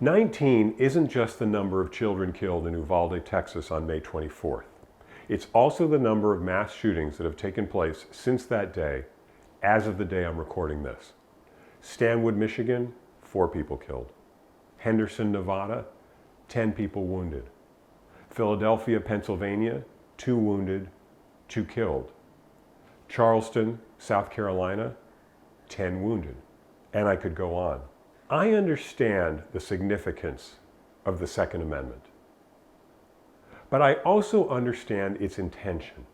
19 isn't just the number of children killed in Uvalde, Texas on May 24th. It's also the number of mass shootings that have taken place since that day, as of the day I'm recording this. Stanwood, Michigan, 4 people killed. Henderson, Nevada, 10 people wounded. Philadelphia, Pennsylvania, 2 wounded, 2 killed. Charleston, South Carolina, 10 wounded. And I could go on. I understand the significance of the Second Amendment. But I also understand its intention.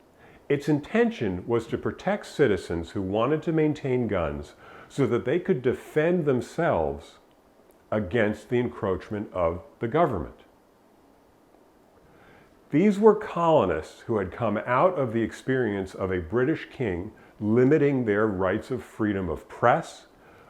Its intention was to protect citizens who wanted to maintain guns so that they could defend themselves against the encroachment of the government. These were colonists who had come out of the experience of a British king limiting their rights of freedom of press,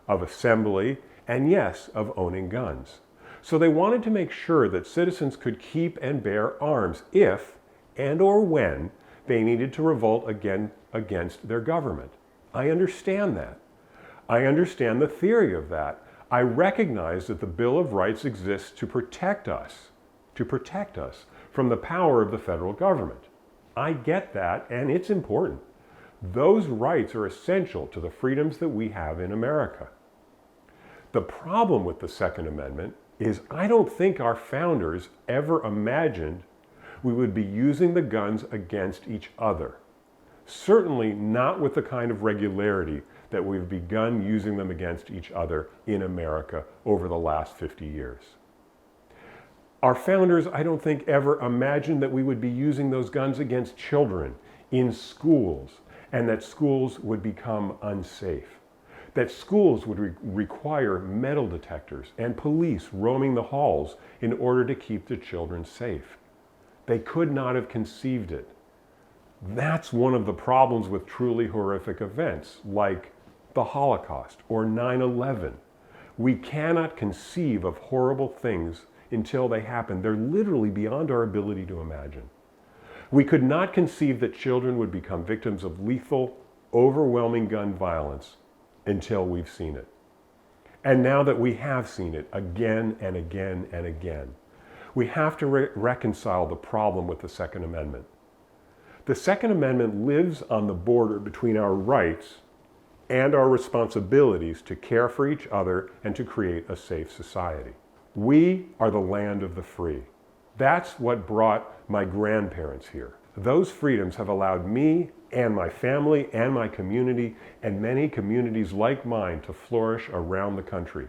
of assembly, and yes, of owning guns. So they wanted to make sure that citizens could keep and bear arms if and or when they needed to revolt again against their government. I understand that. I understand the theory of that. I recognize that the Bill of Rights exists to protect us from the power of the federal government. I get that, and it's important. Those rights are essential to the freedoms that we have in America. The problem with the Second Amendment is I don't think our founders ever imagined we would be using the guns against each other. Certainly not with the kind of regularity that we've begun using them against each other in America over the last 50 years. Our founders, I don't think, ever imagined that we would be using those guns against children in schools, and that schools would become unsafe. That schools would require metal detectors and police roaming the halls in order to keep the children safe. They could not have conceived it. That's one of the problems with truly horrific events, like the Holocaust or 9/11. We cannot conceive of horrible things until they happen. They're literally beyond our ability to imagine. We could not conceive that children would become victims of lethal, overwhelming gun violence until we've seen it. And now that we have seen it again and again and again, we have to reconcile the problem with the Second Amendment. The Second Amendment lives on the border between our rights and our responsibilities to care for each other and to create a safe society. We are the land of the free. That's what brought my grandparents here. Those freedoms have allowed me and my family and my community and many communities like mine to flourish around the country.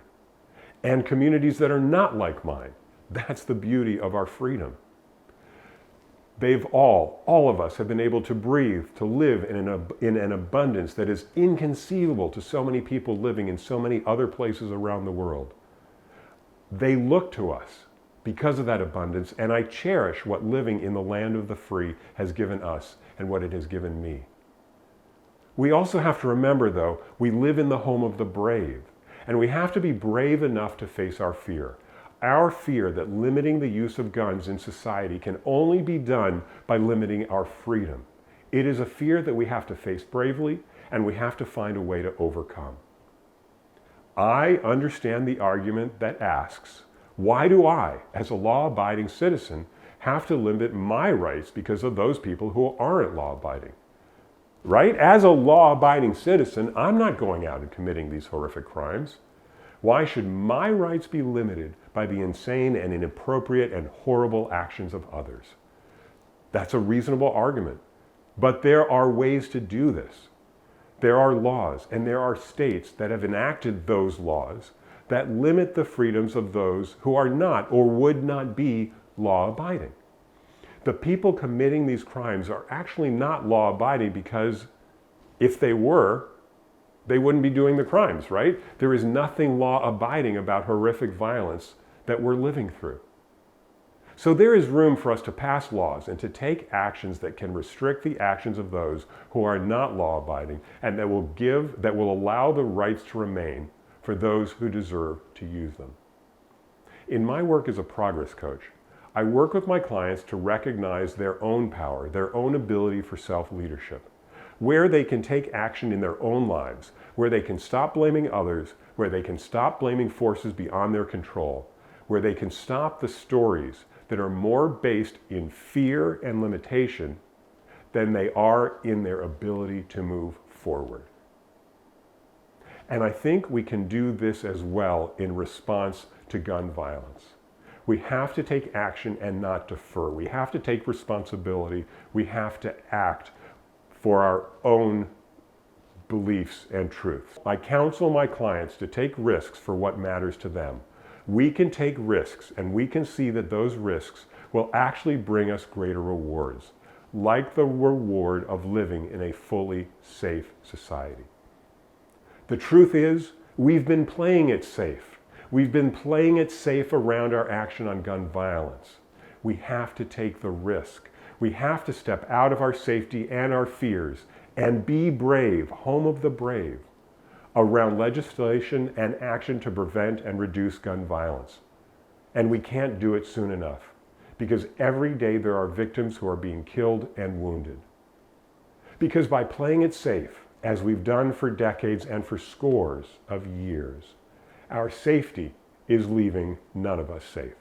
And communities that are not like mine. That's the beauty of our freedom. They've all of us have been able to breathe, to live in an abundance that is inconceivable to so many people living in so many other places around the world. They look to us because of that abundance, and I cherish what living in the land of the free has given us and what it has given me. We also have to remember, though, we live in the home of the brave, and we have to be brave enough to face our fear. Our fear that limiting the use of guns in society can only be done by limiting our freedom. It is a fear that we have to face bravely, and we have to find a way to overcome. I understand the argument that asks, why do I, as a law-abiding citizen, have to limit my rights because of those people who aren't law-abiding? Right? As a law-abiding citizen, I'm not going out and committing these horrific crimes. Why should my rights be limited by the insane and inappropriate and horrible actions of others? That's a reasonable argument. But there are ways to do this. There are laws, and there are states that have enacted those laws that limit the freedoms of those who are not or would not be law-abiding. The people committing these crimes are actually not law-abiding because if they were, they wouldn't be doing the crimes, right? There is nothing law-abiding about horrific violence that we're living through. So there is room for us to pass laws and to take actions that can restrict the actions of those who are not law-abiding and that will allow the rights to remain for those who deserve to use them. In my work as a progress coach, I work with my clients to recognize their own power, their own ability for self-leadership, where they can take action in their own lives, where they can stop blaming others, where they can stop blaming forces beyond their control, where they can stop the stories that are more based in fear and limitation than they are in their ability to move forward. And I think we can do this as well in response to gun violence. We have to take action and not defer. We have to take responsibility. We have to act for our own beliefs and truths. I counsel my clients to take risks for what matters to them. We can take risks, and we can see that those risks will actually bring us greater rewards, like the reward of living in a fully safe society. The truth is, we've been playing it safe. We've been playing it safe around our action on gun violence. We have to take the risk. We have to step out of our safety and our fears and be brave, home of the brave, around legislation and action to prevent and reduce gun violence. And we can't do it soon enough, because every day there are victims who are being killed and wounded. Because by playing it safe, as we've done for decades and for scores of years, our safety is leaving none of us safe.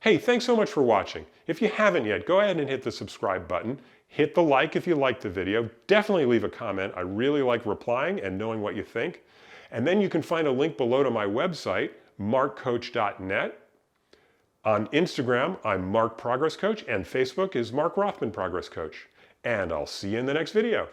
Hey, thanks so much for watching. If you haven't yet, go ahead and hit the subscribe button. Hit the like if you liked the video. Definitely leave a comment. I really like replying and knowing what you think. And then you can find a link below to my website, markcoach.net. On Instagram, I'm Mark Progress Coach, and Facebook is Mark Rothman Progress Coach. And I'll see you in the next video.